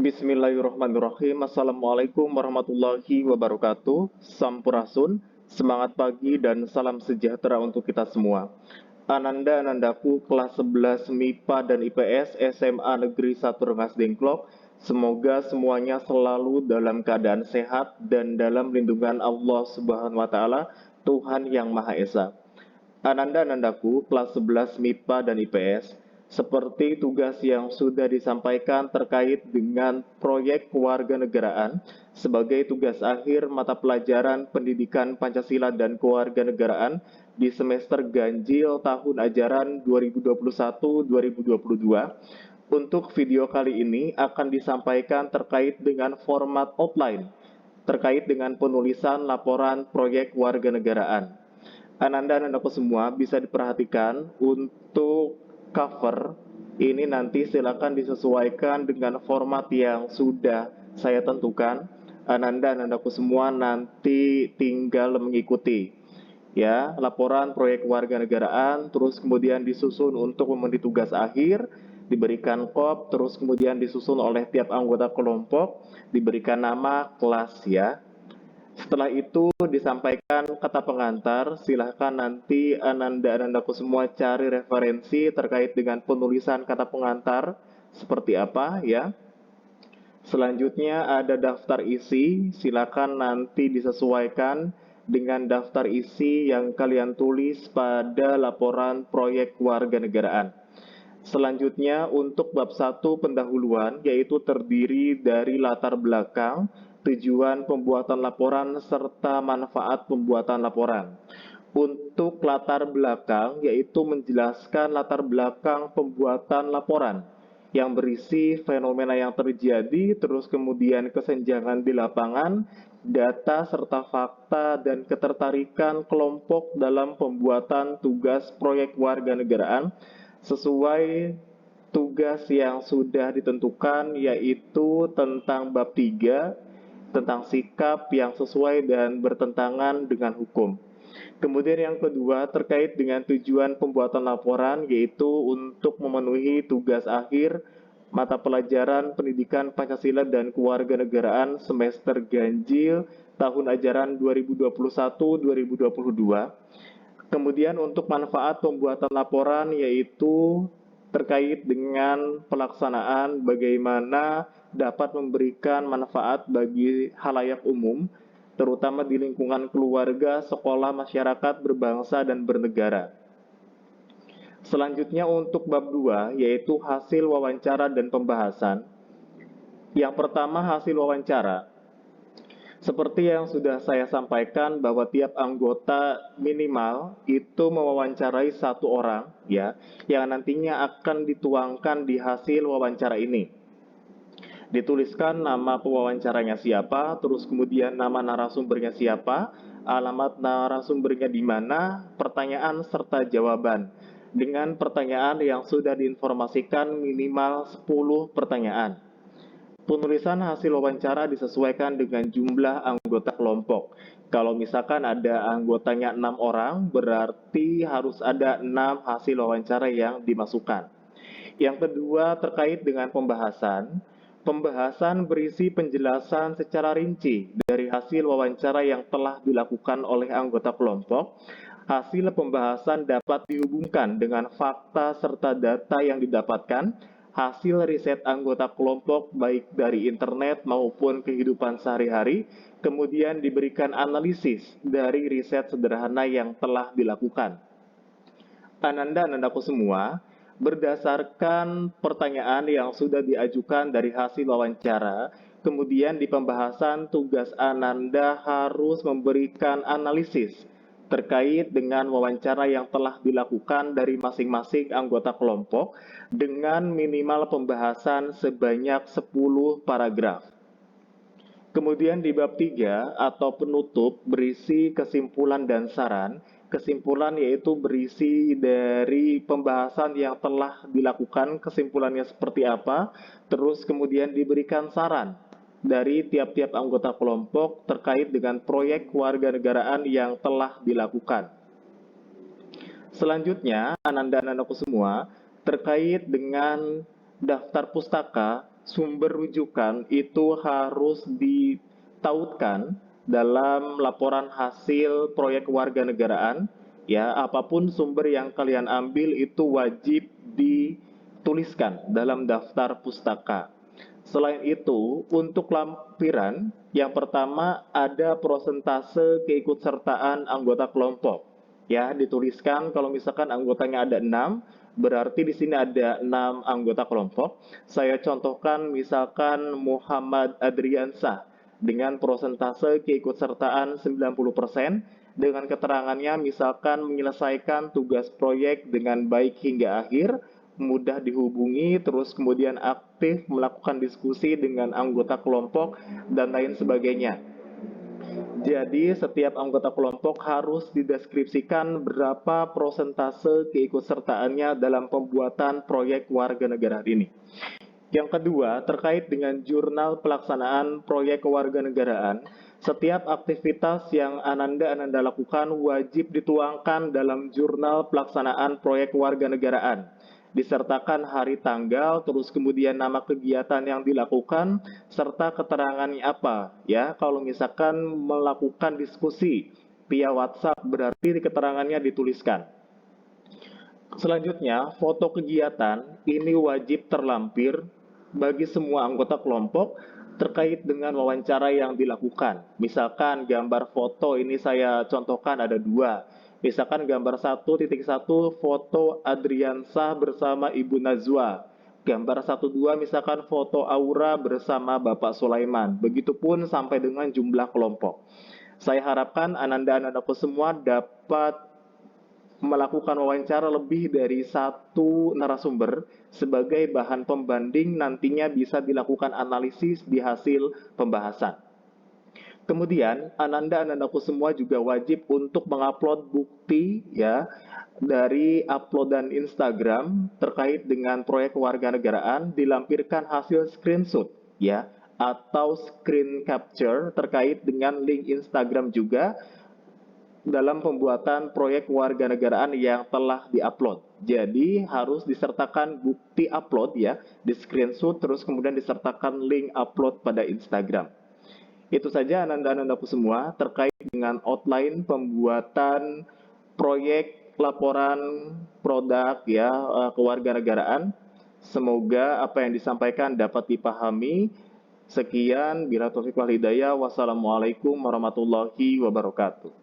Bismillahirrahmanirrahim. Assalamualaikum warahmatullahi wabarakatuh. Sampurasun, semangat pagi dan salam sejahtera untuk kita semua. Anandaku kelas 11 MIPA dan IPS SMA Negeri 1 Rengas Dengklok. Semoga semuanya selalu dalam keadaan sehat dan dalam lindungan Allah Subhanahu wa taala, Tuhan yang Maha Esa. Anandaku kelas 11 MIPA dan IPS, seperti tugas yang sudah disampaikan terkait dengan proyek kewarganegaraan sebagai tugas akhir mata pelajaran Pendidikan Pancasila dan Kewarganegaraan di semester ganjil tahun ajaran 2021-2022. Untuk video kali ini akan disampaikan terkait dengan format outline terkait dengan penulisan laporan proyek kewarganegaraan. Ananda-anandaku semua bisa diperhatikan untuk cover ini nanti silakan disesuaikan dengan format yang sudah saya tentukan. Ananda-anandaku semua nanti tinggal mengikuti ya laporan proyek kewarganegaraan, terus kemudian disusun untuk memenuhi tugas akhir, diberikan kop, terus kemudian disusun oleh tiap anggota kelompok, diberikan nama kelas ya. Setelah itu disampaikan kata pengantar, silahkan nanti ananda-anandaku semua cari referensi terkait dengan penulisan kata pengantar seperti apa ya. Selanjutnya ada daftar isi, silakan nanti disesuaikan dengan daftar isi yang kalian tulis pada laporan proyek kewarganegaraan. Selanjutnya untuk bab 1 pendahuluan yaitu terdiri dari latar belakang, tujuan pembuatan laporan, serta manfaat pembuatan laporan. Untuk latar belakang yaitu menjelaskan latar belakang pembuatan laporan yang berisi fenomena yang terjadi, terus kemudian kesenjangan di lapangan, data serta fakta dan ketertarikan kelompok dalam pembuatan tugas proyek warganegaraan sesuai tugas yang sudah ditentukan, yaitu tentang bab 3 tentang sikap yang sesuai dan bertentangan dengan hukum. Kemudian yang kedua terkait dengan tujuan pembuatan laporan, yaitu untuk memenuhi tugas akhir mata pelajaran Pendidikan Pancasila dan Kewarganegaraan semester ganjil tahun ajaran 2021-2022. Kemudian untuk manfaat pembuatan laporan yaitu terkait dengan pelaksanaan bagaimana dapat memberikan manfaat bagi halayak umum, terutama di lingkungan keluarga, sekolah, masyarakat, berbangsa, dan bernegara. Selanjutnya untuk bab 2, yaitu hasil wawancara dan pembahasan. Yang pertama hasil wawancara. Seperti yang sudah saya sampaikan bahwa tiap anggota minimal itu mewawancarai satu orang ya, yang nantinya akan dituangkan di hasil wawancara ini. Dituliskan nama pewawancaranya siapa, terus kemudian nama narasumbernya siapa, alamat narasumbernya di mana, pertanyaan serta jawaban. Dengan pertanyaan yang sudah diinformasikan minimal 10 pertanyaan. Penulisan hasil wawancara disesuaikan dengan jumlah anggota kelompok. Kalau misalkan ada anggotanya 6 orang, berarti harus ada 6 hasil wawancara yang dimasukkan. Yang kedua terkait dengan pembahasan. Pembahasan berisi penjelasan secara rinci dari hasil wawancara yang telah dilakukan oleh anggota kelompok. Hasil pembahasan dapat dihubungkan dengan fakta serta data yang didapatkan, hasil riset anggota kelompok baik dari internet maupun kehidupan sehari-hari, kemudian diberikan analisis dari riset sederhana yang telah dilakukan. Ananda-anandaku semua, berdasarkan pertanyaan yang sudah diajukan dari hasil wawancara, kemudian di pembahasan tugas Ananda harus memberikan analisis terkait dengan wawancara yang telah dilakukan dari masing-masing anggota kelompok dengan minimal pembahasan sebanyak 10 paragraf. Kemudian di bab 3 atau penutup berisi kesimpulan dan saran. Kesimpulan yaitu berisi dari pembahasan yang telah dilakukan, kesimpulannya seperti apa, terus kemudian diberikan saran dari tiap-tiap anggota kelompok terkait dengan proyek kewarganegaraan yang telah dilakukan. Selanjutnya, ananda-anandaku semua, terkait dengan daftar pustaka sumber rujukan itu harus ditautkan dalam laporan hasil proyek kewarganegaraan. Ya, apapun sumber yang kalian ambil itu wajib dituliskan dalam daftar pustaka. Selain itu, untuk lampiran, yang pertama ada prosentase keikutsertaan anggota kelompok. Ya, dituliskan kalau misalkan anggotanya ada 6, berarti di sini ada 6 anggota kelompok. Saya contohkan misalkan Muhammad Adriansah dengan prosentase keikutsertaan 90%, dengan keterangannya misalkan menyelesaikan tugas proyek dengan baik hingga akhir, mudah dihubungi, terus kemudian aktif melakukan diskusi dengan anggota kelompok, dan lain sebagainya. Jadi setiap anggota kelompok harus dideskripsikan berapa prosentase keikutsertaannya dalam pembuatan proyek warga negara ini. Yang kedua, terkait dengan jurnal pelaksanaan proyek kewarganegaraan, setiap aktivitas yang Ananda lakukan wajib dituangkan dalam jurnal pelaksanaan proyek kewarganegaraan, disertakan hari tanggal, terus kemudian nama kegiatan yang dilakukan, serta keterangannya apa. Ya, kalau misalkan melakukan diskusi via WhatsApp, berarti keterangannya dituliskan. Selanjutnya, foto kegiatan ini wajib terlampir bagi semua anggota kelompok terkait dengan wawancara yang dilakukan. Misalkan gambar foto ini saya contohkan ada 2. Misalkan gambar 1.1 foto Adriansah bersama Ibu Nazwa. Gambar 1.2 misalkan foto Aura bersama Bapak Sulaiman. Begitupun sampai dengan jumlah kelompok. Saya harapkan Ananda-anandaku semua dapat melakukan wawancara lebih dari 1 narasumber sebagai bahan pembanding, nantinya bisa dilakukan analisis di hasil pembahasan. Kemudian Ananda-anandaku semua juga wajib untuk mengupload bukti ya dari uploadan Instagram terkait dengan proyek kewarganegaraan, dilampirkan hasil screenshot ya atau screen capture terkait dengan link Instagram juga dalam pembuatan proyek kewarganegaraan yang telah diupload. Jadi harus disertakan bukti upload ya, di screenshot terus kemudian disertakan link upload pada Instagram. Itu saja ananda-anandaku semua terkait dengan outline pembuatan proyek laporan produk ya kewarganegaraan. Semoga apa yang disampaikan dapat dipahami. Sekian, bila taufiq wal hidayah. Wassalamualaikum warahmatullahi wabarakatuh.